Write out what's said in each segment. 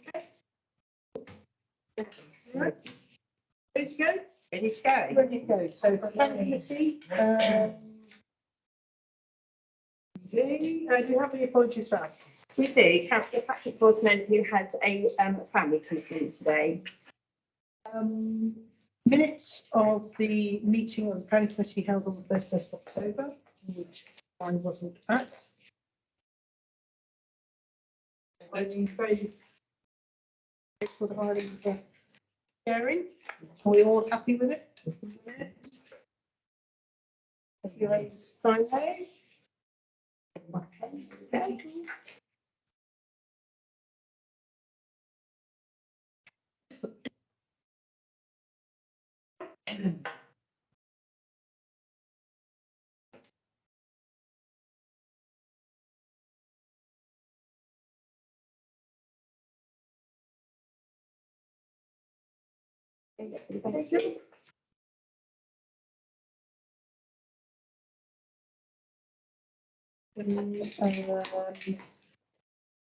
Okay. Right. Ready to go? Ready to go? Ready to go. So Committee. do you have any apologies for absence? We do. Councillor Patrick Bosman, who has a family commitment today. Minutes of the meeting of the planning committee held on the 31st of October, which I wasn't at. Very for the hiring for sharing. Are we all happy with it? If you're able to sign those. Okay. Thank you.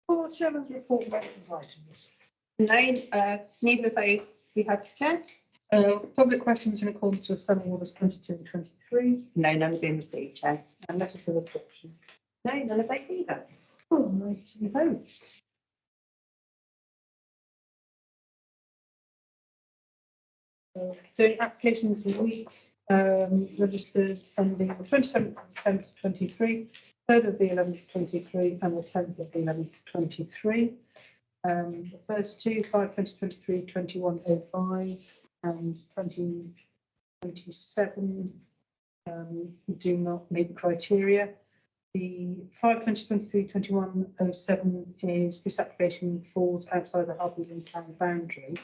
For chairman's report, items. No, neither of those we have to check. Public questions in accordance with Standing Orders 22 and 23, No, none have been received, Chair. and letters of adoption. No, none of those either. All right, to vote. The applications a week registered on the 27th of the 10th, 23, 3rd of the 11th, 23, and the 10th of the 11th, 23. The first two, 5/2023, 2105, and 2027 do not meet the criteria. The 5/2023, 2107 is this application falls outside the Harpenden town boundary.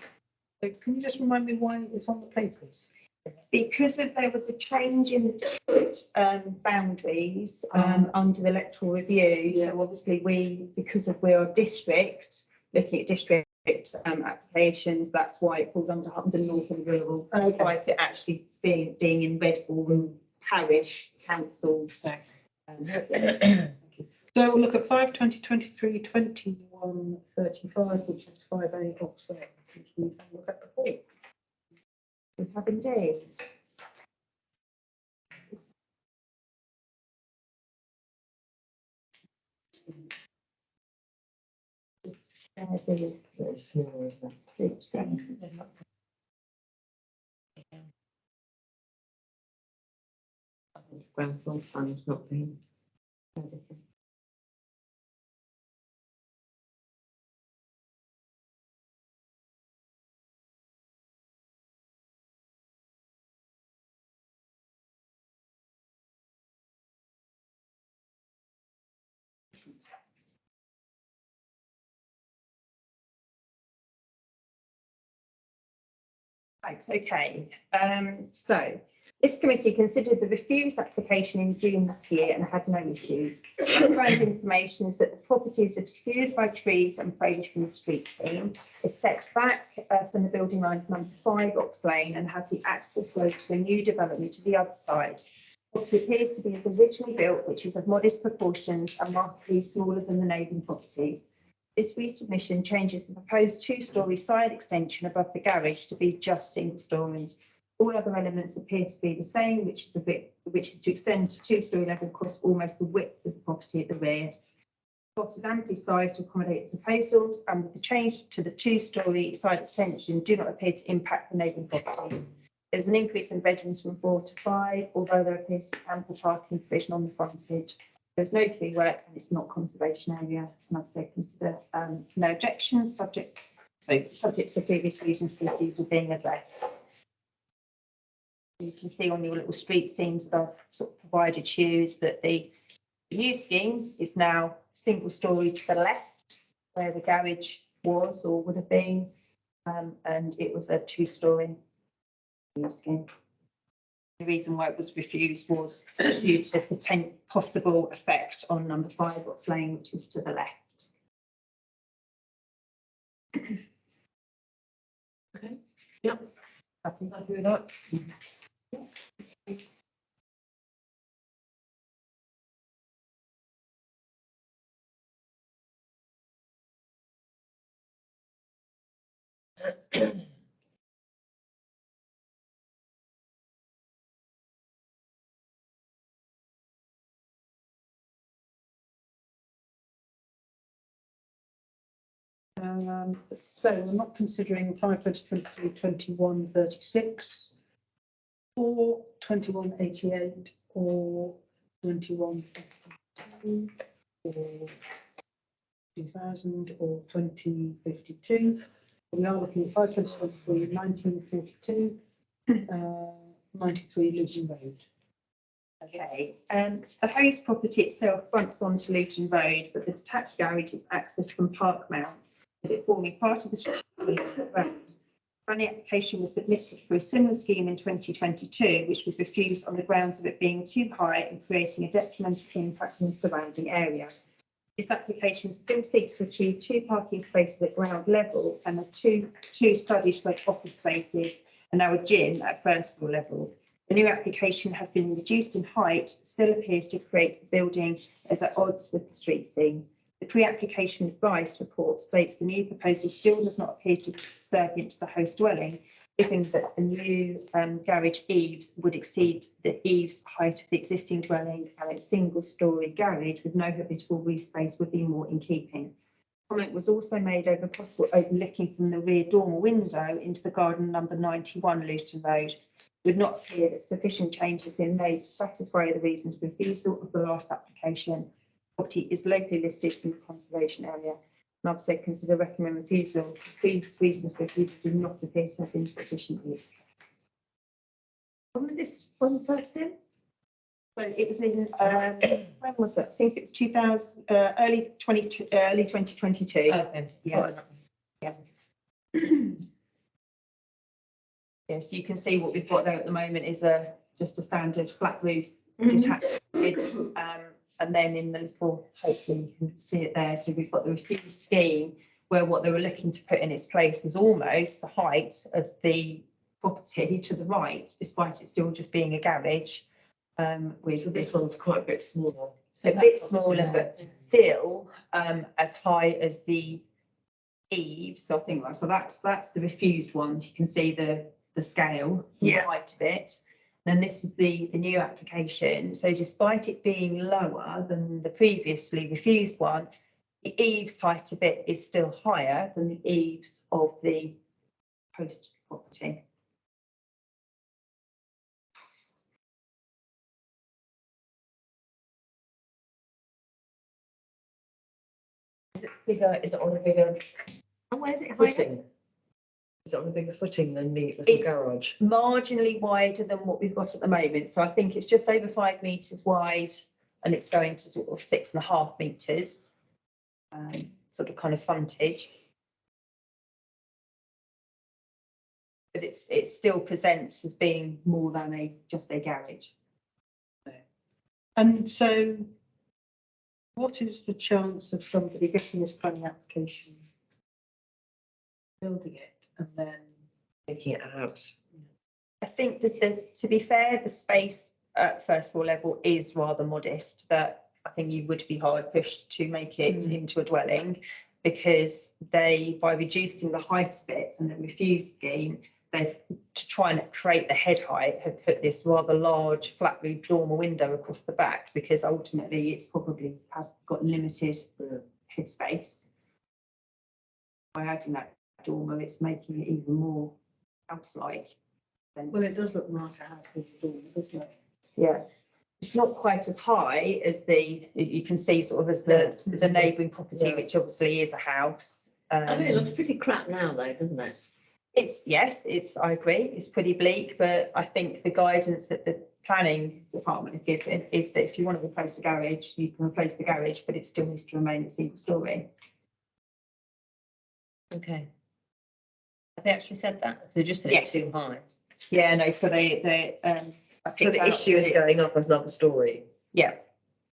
So can you just remind me why it's on the papers? Because there was a change in the district boundaries under the electoral review. Yeah. So obviously because we're a district, looking at district applications, that's why it falls under Harpenden North and Rural, despite it actually being in Redbourne Parish Council. So, So we'll look at 5/2023, 2135, which is 5A Oxley, which we've looked at before. we have indeed. Ground floor funds not being. Right, okay. So this committee considered the refused application in June this year and had no issues. Background information is that the property is obscured by trees and foliage from the street scene, is set back from the building line of number 5 Ox Lane and has the access road to a new development to the other side. Property appears to be as originally built, which is of modest proportions and markedly smaller than the neighbouring properties. This resubmission changes the proposed 2-storey side extension above the garage to be just single-storey. All other elements appear to be the same, which is to extend to 2-storey level across almost the width of the property at the rear. The plot is amply sized to accommodate the proposals, and with the change to the 2-storey side extension, do not appear to impact the neighbouring property. There is an increase in bedrooms from 4 to 5, although there appears to be ample parking provision on the frontage. There's no tree work and it's not conservation area, and I've said consider no objections, subject to the previous reasons for refusal being addressed. You can see on your little street scenes that I've sort of provided you is that the new scheme is now single-storey to the left, where the garage was or would have been, and it was a 2-storey new scheme. The reason why it was refused was due to the possible effect on number 5 Ox Lane, which is to the left. Okay. Yep. Happy with that. So we're not considering 5/20/2023/21/36 or 21/88 or 21/52 or 2000 or 2052. We are looking at 5/20/23 1942, 93 Luton Road. Okay, the host property itself fronts onto Luton Road, but the detached garage is accessed from Park Mount, with it forming part of the structure of the road. Planning application was submitted for a similar scheme in 2022, which was refused on the grounds of it being too high and creating a detrimental impact on the surrounding area. This application still seeks to achieve 2 parking spaces at ground level and two study/office spaces and now a gym at first floor level. The new application has been reduced in height, still appears to create the building as at odds with the street scene. The pre-application advice report states the new proposal still does not appear to be subservient to the host dwelling, given that the new garage eaves would exceed the eaves height of the existing dwelling, and its single-storey garage with no habitable roof space would be more in keeping. Comment was also made over possible overlooking from the rear dormer window into the garden number 91 Luton Road. It would not appear that sufficient change has been made to satisfy the reasons for refusal of the last application. Property is locally listed in the conservation area. And I'd say consider recommend refusal. These reasons for refusal do not appear to have been sufficiently expressed. When was this one first in? So it was in when was it? I think it was 2000 early 2022. Okay. Yeah. Yes, you can see what we've got there at the moment is just a standard flat roof detached. And then in the little, hopefully you can see it there. So we've got the refused scheme where what they were looking to put in its place was almost the height of the property to the right, despite it still just being a garage. So this one's quite a bit smaller. A bit smaller, but still as high as the eaves. So I think so that's the refused ones. You can see the scale, the height of it. And this is the new application. So despite it being lower than the previously refused one, the eaves height of it is still higher than the eaves of the host property. Is it bigger? Is it on a bigger And where's it higher? footing? Is it on a bigger footing than the little It's- garage? Marginally wider than what we've got at the moment. So I think it's just over 5 metres wide and it's going to sort of 6.5 metres, sort of kind of frontage. But it still presents as being more than just a garage. And so what is the chance of somebody getting this planning application, building it and then Making it a house. I think that to be fair, the space at first floor level is rather modest, that I think you would be hard pushed to make it into a dwelling, because they, by reducing the height of it and the refused scheme, they've, to try and create the head height, have put this rather large flat roof dormer window across the back, because ultimately it's probably has got limited head space. By adding that dormer, it's making it even more house-like. well, it does look like a house with a dormer, doesn't it? Yeah, it's not quite as high as you can see sort of as the neighbouring property, Yeah. which obviously is a house. I mean, it looks pretty crap now though, doesn't it? I agree, it's pretty bleak, but I think the guidance that the planning department have given is that if you want to replace the garage, you can replace the garage, but it still needs to remain a single story. Okay. Have they actually said that? They just said it's Yes. too high. Yeah, no, so I So picked the out issue is going up another story. Yeah.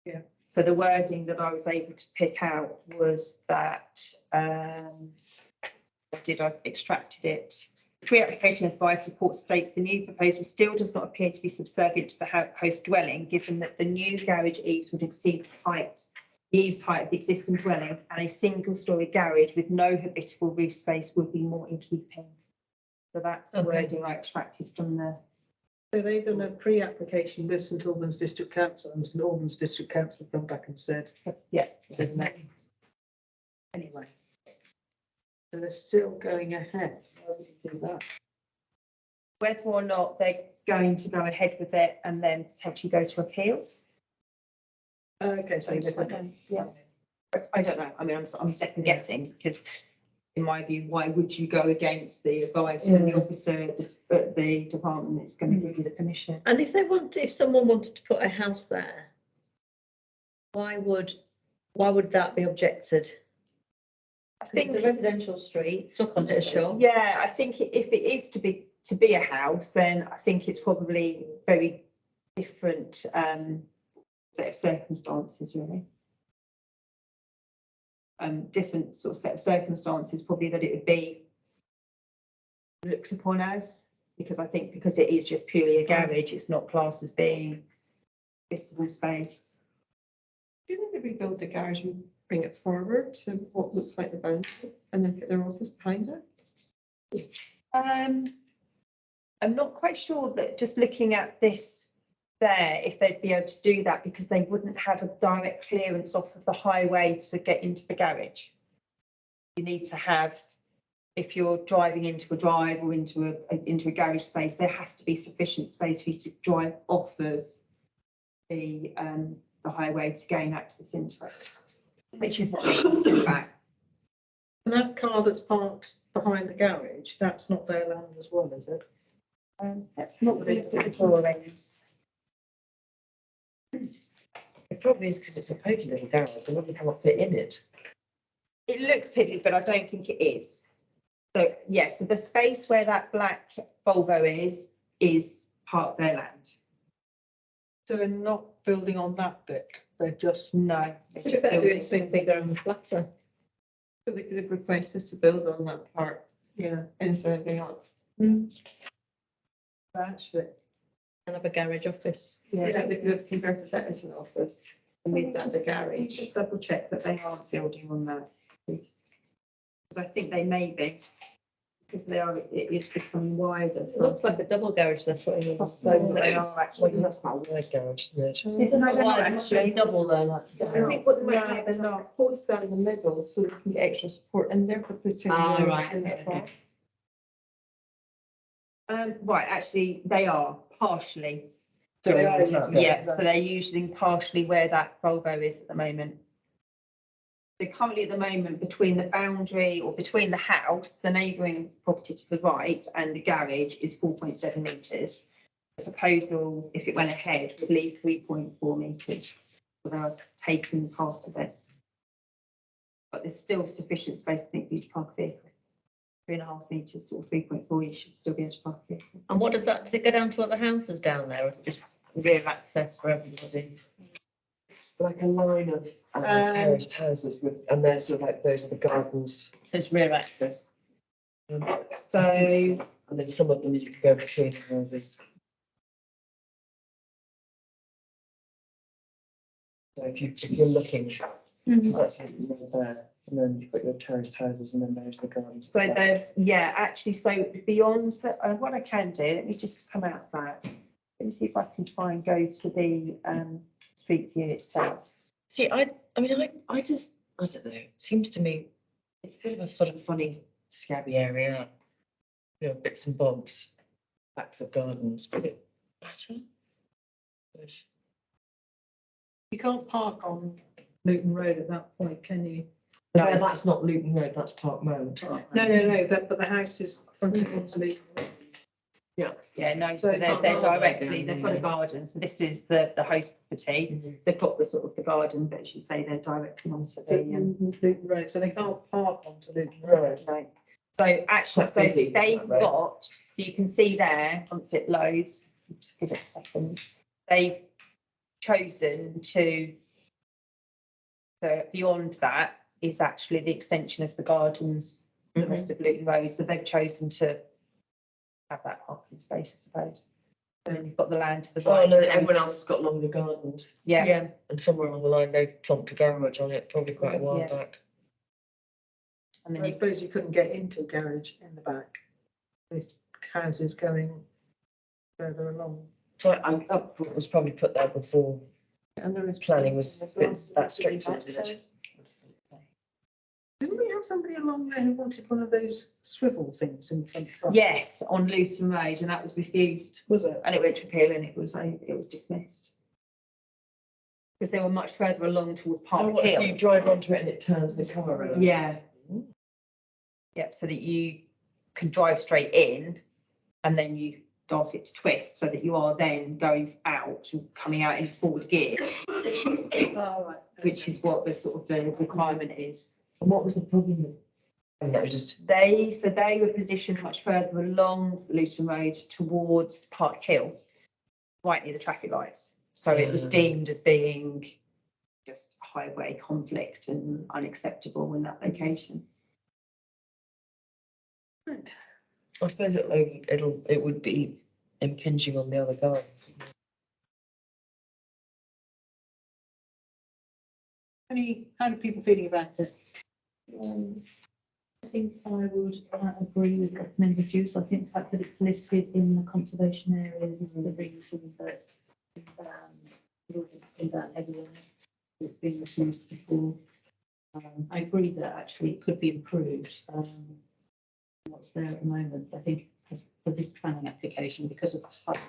Yeah. So the wording that I was able to pick out was that, I extracted it. The pre-application advice report states the new proposal still does not appear to be subservient to the host dwelling, given that the new garage eaves would exceed the height the eaves height of the existing dwelling, and a single-storey garage with no habitable roof space would be more in keeping. So that Okay. wording I extracted from the. So they've done a pre-application with St Albans District Council, and St Albans District Council have come back and said, Yeah. they've met. Anyway. So they're still going ahead. Why would you do that? Whether or not they're going to go ahead with it and then potentially go to appeal. Okay, so they've got. Yeah. I don't know. I mean, I'm second guessing because in my view, why would you go against the advice from the officer at the department that's going to give you the permission? And if if someone wanted to put a house there, why would that be objected? I It's think a residential street, it's not a shop. yeah, I think if it is to be a house, then I think it's probably very different set of circumstances, really. Different sort of set of circumstances, probably that it would be looked upon as, because I think because it is just purely a garage, it's not classed as being habitable space. Do you think they rebuild the garage and bring it forward to what looks like the boundary and then put their office behind it? I'm not quite sure that just looking at this there, if they'd be able to do that, because they wouldn't have a direct clearance off of the highway to get into the garage. You need to have, if you're driving into a drive or into a garage space, there has to be sufficient space for you to drive off of the highway to gain access into it, which is what they can back. And that car that's parked behind the garage, that's not their land as well, is it? That's not what it is. Drawings. It probably is because it's a pokey little garage, and nobody cannot fit in it. It looks piddly, but I don't think it is. So yes, so the space where that black Volvo is part of their land. So they're not building on that bit, they're just. No. they're Just just better building- doing something bigger and flatter. So they could have requested to build on that part Yeah. instead of being up. Actually. And have a garage office. Yeah, they could have converted that into an office and made that the garage. Just double check that they aren't building on that piece. Because I think they may be, because it is becoming wider. It looks like a double garage they're putting in. Possibly they are Well, actually. that's quite a wide garage, isn't it? No, they're not Actually, double though, like. I think what they might No, have is they're a post down in the middle so they can get extra support and they're putting. Ah, the- right, in the okay, front. Right, actually, they are partially. So they are Doing using that. Yeah, so they're using partially where that Volvo is at the moment. So currently at the moment, between the boundary or between the house, the neighbouring property to the right and the garage is 4.7 metres. The proposal, if it went ahead, would leave 3.4 metres without taking part of it. But there's still sufficient space, I think, for you to park a vehicle. 3.5 metres or 3.4, you should still be able to park a vehicle. And what does it go down to other houses down there, or is it just rear access for everybody? It's like a line of terraced houses with, and there's sort of like those are the gardens. So it's rear access. So And then some of them you can go between houses. So if you're looking, so that's it, you're there, and then you've got your terraced houses, and then there's the gardens. So there's, yeah, actually, so beyond the, what I can do, let me just come out of that. Let me see if I can try and go to the street view itself. See, I mean, I don't know, it seems to me, it's a bit of a sort of funny scabby area. You know, bits and bobs, backs of gardens, but it matter. You can't park on Luton Road at that point, can you? No, that's not Luton Road, that's Park Road. No, but the house is fronting onto Luton Road. Yeah, no, So so they're not directly, there, they've got a yeah. garden, so this is the host property. They've got the sort of the garden, but as you say, they're directly onto the. Luton Road, so they can't park onto Luton Road. No. So actually, Quite so busy, they've that road. got, you can see there, once it loads, just give it a second. They've chosen to, so beyond that is actually the extension of the gardens, the rest of Luton Road. So they've chosen to have that parking space, I suppose. And then you've got the land to the Oh, right. no, everyone else has got longer gardens, Yeah, and somewhere along the line, they plonked a garage on it, probably quite a while Yeah. back. and then I you suppose you couldn't get into a garage in the back with houses going further along. So I thought it was probably put there before And there is. planning was that strict on it. Didn't we have somebody along there who wanted one of those swivel things in the front? Yes, on Luton Road, and that was refused, Was it? and it went to appeal, and it was dismissed. Because they were much further along towards Oh, Park what, so Hill. you drive onto it and it turns the car around? Yeah. Yep, so that you can drive straight in and then you ask it to twist so that you are then going out and coming out in forward gear, Oh, right. which is what the sort of the requirement is. And what was the problem with? And that was just, They were positioned much further along Luton Road towards Park Hill, right near the traffic lights. So it was deemed as being just highway conflict and unacceptable in that location. I suppose it would be impinging on the other gardens. How do people feeling about it? I think I would agree with recommended use. I think the fact that it's listed in the conservation area is the reason that everyone it's been refused before. I agree that actually it could be improved. What's there at the moment, I think for this planning application, because of the height,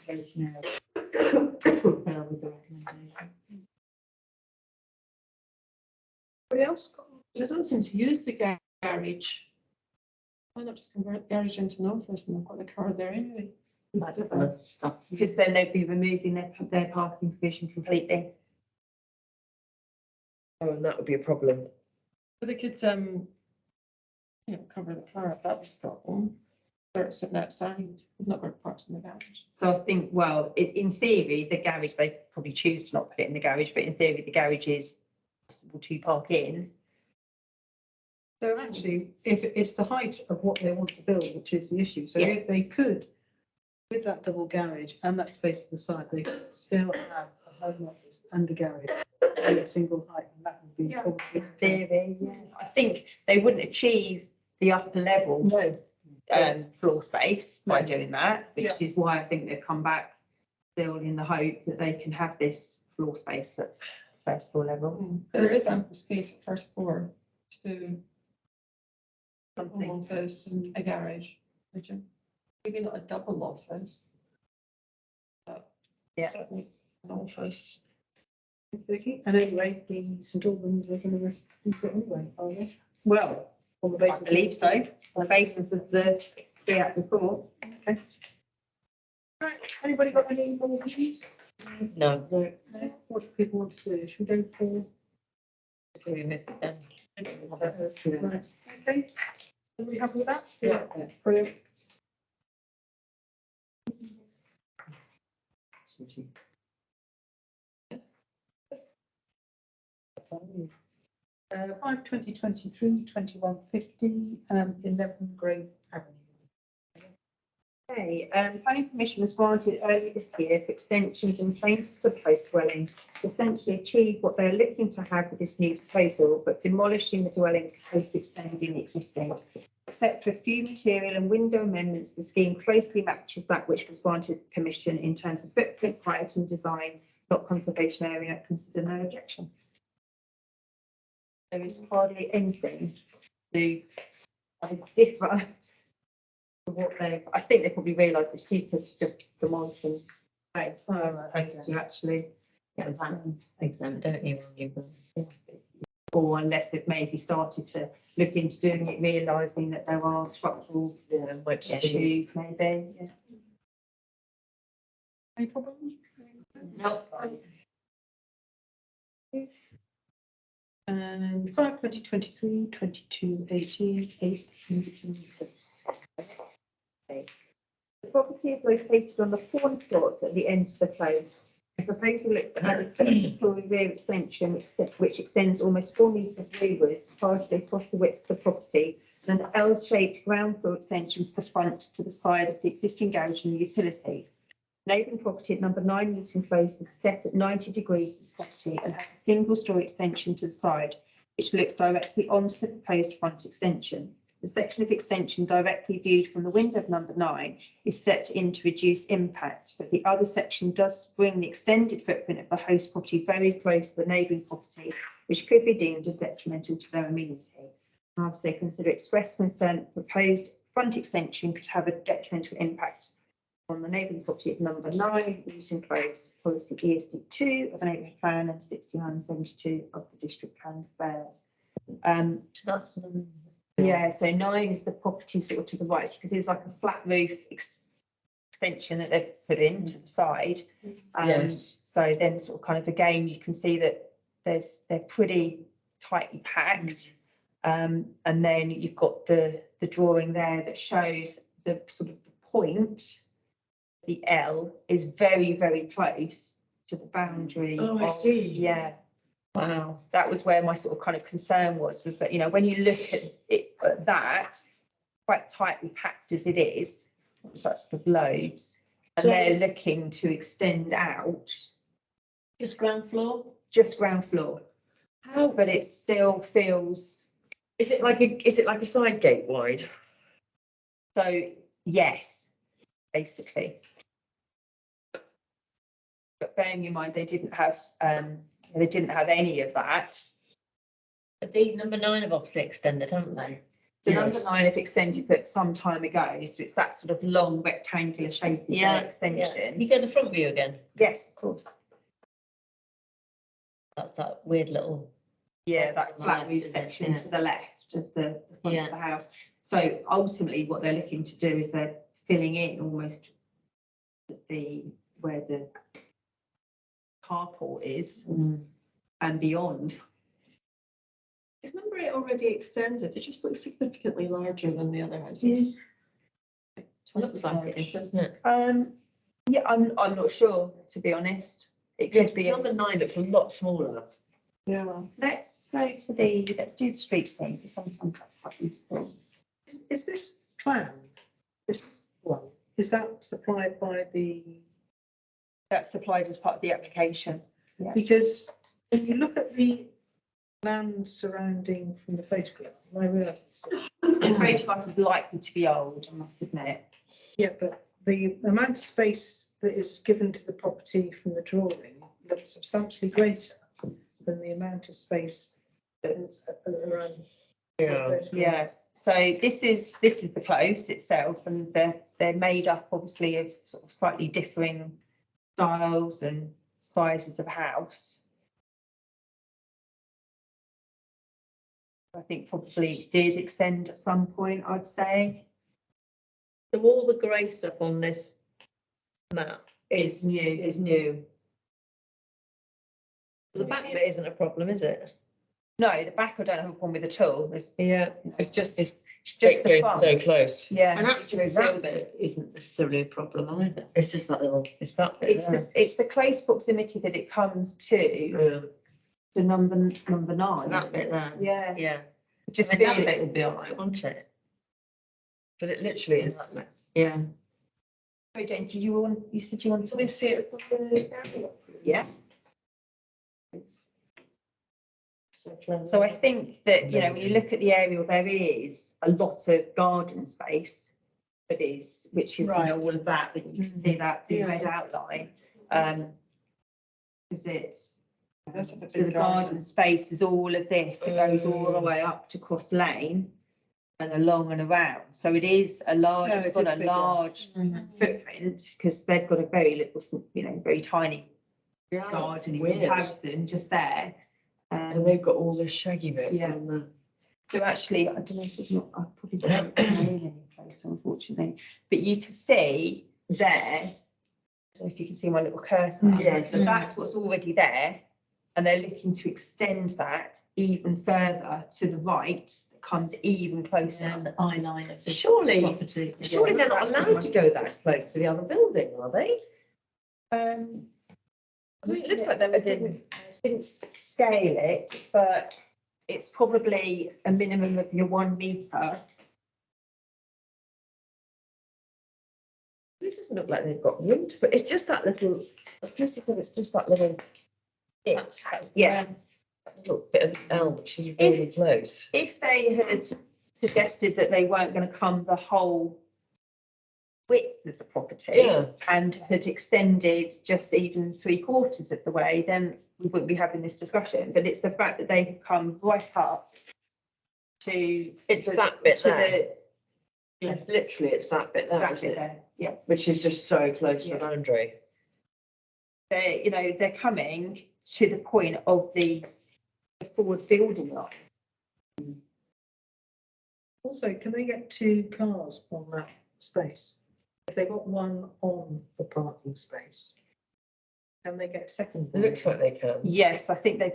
conservation area, with the recommendation. Anybody else? It doesn't seem to use the garage. Why not just convert the garage into an office and they've got the car there anyway? Because then they'd be removing their parking provision completely. Oh, and that would be a problem. But they could, cover the car if that was a problem. Or it's sitting outside, not going to park in the garage. So I think, well, in theory, the garage, they probably choose to not put it in the garage, but in theory, the garage is possible to park in. So actually, if it's the height of what they want to build, which is the issue, so Yeah. if they could, with that double garage and that space to the side, they could still have a home office and a garage in a single height, and that would be Yeah. probably. In theory, yeah. I think they wouldn't achieve the upper level No, floor space by No. doing that, which Yeah. is why I think they've come back still in the hope that they can have this floor space at first floor level. But there is ample space at first floor to do a home Something. office and a garage. Would you? Maybe not a double office. But Yeah. certainly an office. okay. And anyway, the St Albans are going to refuse it anyway, are they? Well, on the I basis. believe so, on the basis of the Act report. Okay. Right, anybody got any more views? No. No. What do people want to do? Should we go for? Right, okay. Are we happy with that? Yeah. Brilliant. Five 2023, 2150, 11 Grove Avenue. Okay, planning permission was granted earlier this year for extensions and changes to post dwelling to essentially achieve what they're looking to have with this new proposal, but demolishing the dwellings as opposed to extending the existing. Except for a few material and window amendments, the scheme closely matches that which was granted permission in terms of footprint, height and design, not conservation area, consider no objection. There is hardly anything to differ. What they, I think they probably realise it's cheaper to just demolish and pay, as opposed to actually Exempt, don't you? or unless they've maybe started to look into doing it, realising that there are structural Yeah, might just be. issues, maybe. Yeah. Any problems? No. And 5 2023, 22 18, 8 The property is located on the corner plot at the end of the close. The proposal looks to add a 7-storey rear extension which extends almost 4 metres rearwards, partially across the width of the property, and an L-shaped ground floor extension to the front to the side of the existing garage and the utility. Neighbouring property at number 9 Newton Close is set at 90 degrees of this property and has a single story extension to the side, which looks directly onto the proposed front extension. The section of extension directly viewed from the window of number 9 is set in to reduce impact, but the other section does bring the extended footprint of the host property very close to the neighbouring property, which could be deemed as detrimental to their amenity. I would say consider express concern that proposed front extension could have a detrimental impact on the neighbouring property of number 9 Newton Close, policy ESD 2 of the neighbourhood plan and 6972 of the district plan affairs. Yeah, so 9 is the property sort of to the right, so you can see it's like a flat roof extension that they've put in to the side. Yes. So then sort of kind of again, you can see that they're pretty tightly packed. And then you've got the drawing there that shows the sort of the point, the L is very, very close to the boundary. Oh, I of- see. Yeah. Wow. That was where my sort of kind of concern was that, you know, when you look at it, at that, quite tightly packed as it is, it's that sort of loads, and So- they're looking to extend out Just ground floor? just ground floor. How, But it still feels, is it like a side gate wide? so yes, basically. But bearing in mind, they didn't have any of that. But the number 9 have obviously extended, haven't they? So number Yes. 9 have extended but some time ago, so it's that sort of long rectangular shape is their extension. You go to the front view again. Yes, of course. That's that weird little. Yeah, that On the flat left, roof isn't it? section Yeah. to the left of the front Yeah. of the house. So ultimately, what they're looking to do is they're filling in almost where the carport is and beyond. Is number 8 already extended? It just looks significantly larger than the other houses. Looks like it is, doesn't it? Yeah, I'm not sure, to be honest. It Yes, could be. because number 9 looks a lot smaller. Yeah, well, Let's do the street scene, because sometimes that's quite useful. is this plan, this one, is that supplied by the, That's supplied as part of the application. because when you look at the land surrounding from the photograph, and I realise it's, The photograph is likely to be old, I must admit. yeah, but the amount of space that is given to the property from the drawing looks substantially greater than the amount of space that's around. the photograph. Yeah, so this is the close itself, and they're made up obviously of sort of slightly differing styles and sizes of house. I think probably did extend at some point, I'd say. So all the grey stuff on this map Is new. is new. The back bit isn't a problem, is it? No, the back I don't have a problem with at all. Yeah. It's just the Gateway front. so close. Yeah. And actually, that bit isn't necessarily a problem either. It's just that little, it's that bit It's the close proximity that it comes to there. the number So 9. that bit there. Yeah. Yeah. Just I mean, that feels- bit will be all right, won't it? But it literally is. Yeah. Sorry, Jane, you said you wanted Can we to? see it from the aerial? Yeah. So I think that, you know, when you look at the aerial, there is a lot of garden space which is, you know, Right. all of that you can see that the red outline. Because it's, That's a so the big garden space is all of this, it goes all the way up to Cross Lane and along and around. So it is a large, Yeah, it's it got is a bigger. large footprint because they've got a very little, you know, very tiny Yeah. garden in Weird. comparison just there. And they've got all this shaggy bit Yeah. from the. So actually, I don't know if it's not, I probably don't know in any place, unfortunately, but you can see there. So if you can see my little cursor. Yes. So that's what's already there. And they're looking to extend that even further to the right, that comes even closer. And the eye line of the Surely, property. surely they're not That's allowed what to go that close to the other building, are they? I mean, it looks like they're within. I didn't scale it, but it's probably a minimum of your 1 metre. it doesn't look like they've got room, but it's just that little, as Kirsty said, it's just that little. Bit, Yeah. that little bit of L, which is really close. If they had suggested that they weren't going to come the whole width of the property Yeah. and had extended just even 3/4 of the way, then we wouldn't be having this discussion. But it's the fact that they have come right up to It's the- that bit to there. the Yeah, literally, it's that bit there, that isn't bit it? there. Yeah, Which is just so close to Yeah. the boundary. they're coming to the point of the forward building lot. Also, can they get 2 cars on that space? If they've got one on the parking space, can they get a second It one? looks like they can. Yes, I think they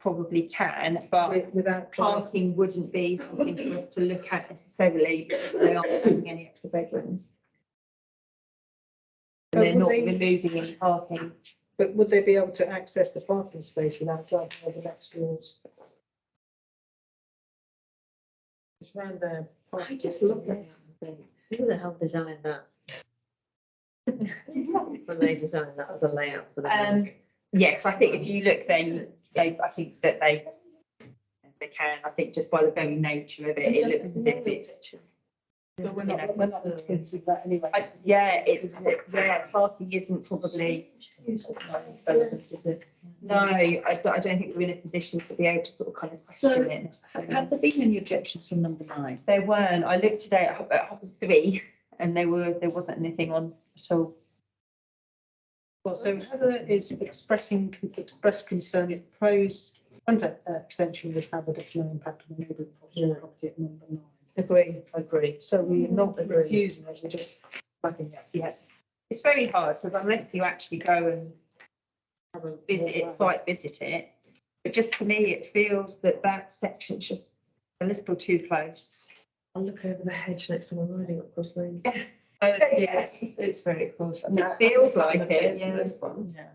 probably can, but Without driving? parking wouldn't be something for us to look at necessarily, because they aren't having any extra bedrooms. And But they're would not they- removing any parking. But would they be able to access the parking space without driving over next doors? It's around there. I just look at that and think, who the hell designed that? When they designed that as a layout for the house. Yes, I think if you look there, I think that they can, I think just by the very nature of it, it looks as if it's. But we're you know, not experiencing that anyway. Yeah, yeah, parking isn't probably, Relevant, is it? no, I don't think we're in a position to be able to sort of kind of So, question it necessarily. Have there been any objections from number 9? There weren't. I looked today at Hoppers 3 and there wasn't anything on at all. Well, so Heather is expressed concern if proposed under extension would have a detrimental impact on the neighbouring property at number 9. Agree. So we're not refusing it, we're just flagging it. Yeah. It's very hard because unless you actually go and Have a visit it, walk site visit it, but just to me, it feels that that section's just a little too close. I'll look over the hedge next time I'm riding across Lane. Yes, it's very close. it feels like it, yeah. This one. Yeah.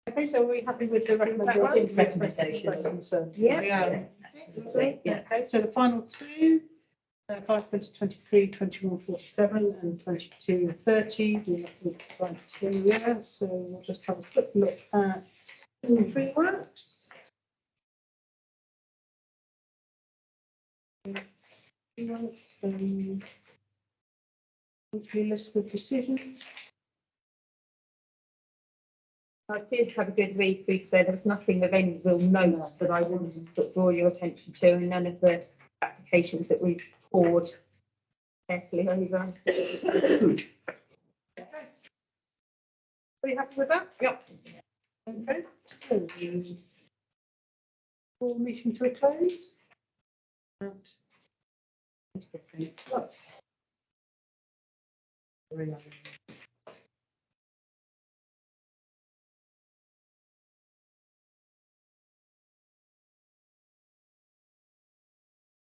Okay, so are we happy with the Recommendation. recommendation? Concern. Yeah. Lovely. Yeah, okay, so the final 2, 5, 23, 21, 47 and 22, 30. We look at 2, yeah, so we'll just have a quick look at Free Works. Free Works, weekly list of decisions. I did have a good read through, so there was nothing of any real notes that I wanted to draw your attention to, and none of the applications that we've poured carefully over. Are you happy with that? Yep. Okay, so we call meeting to a close. And- Very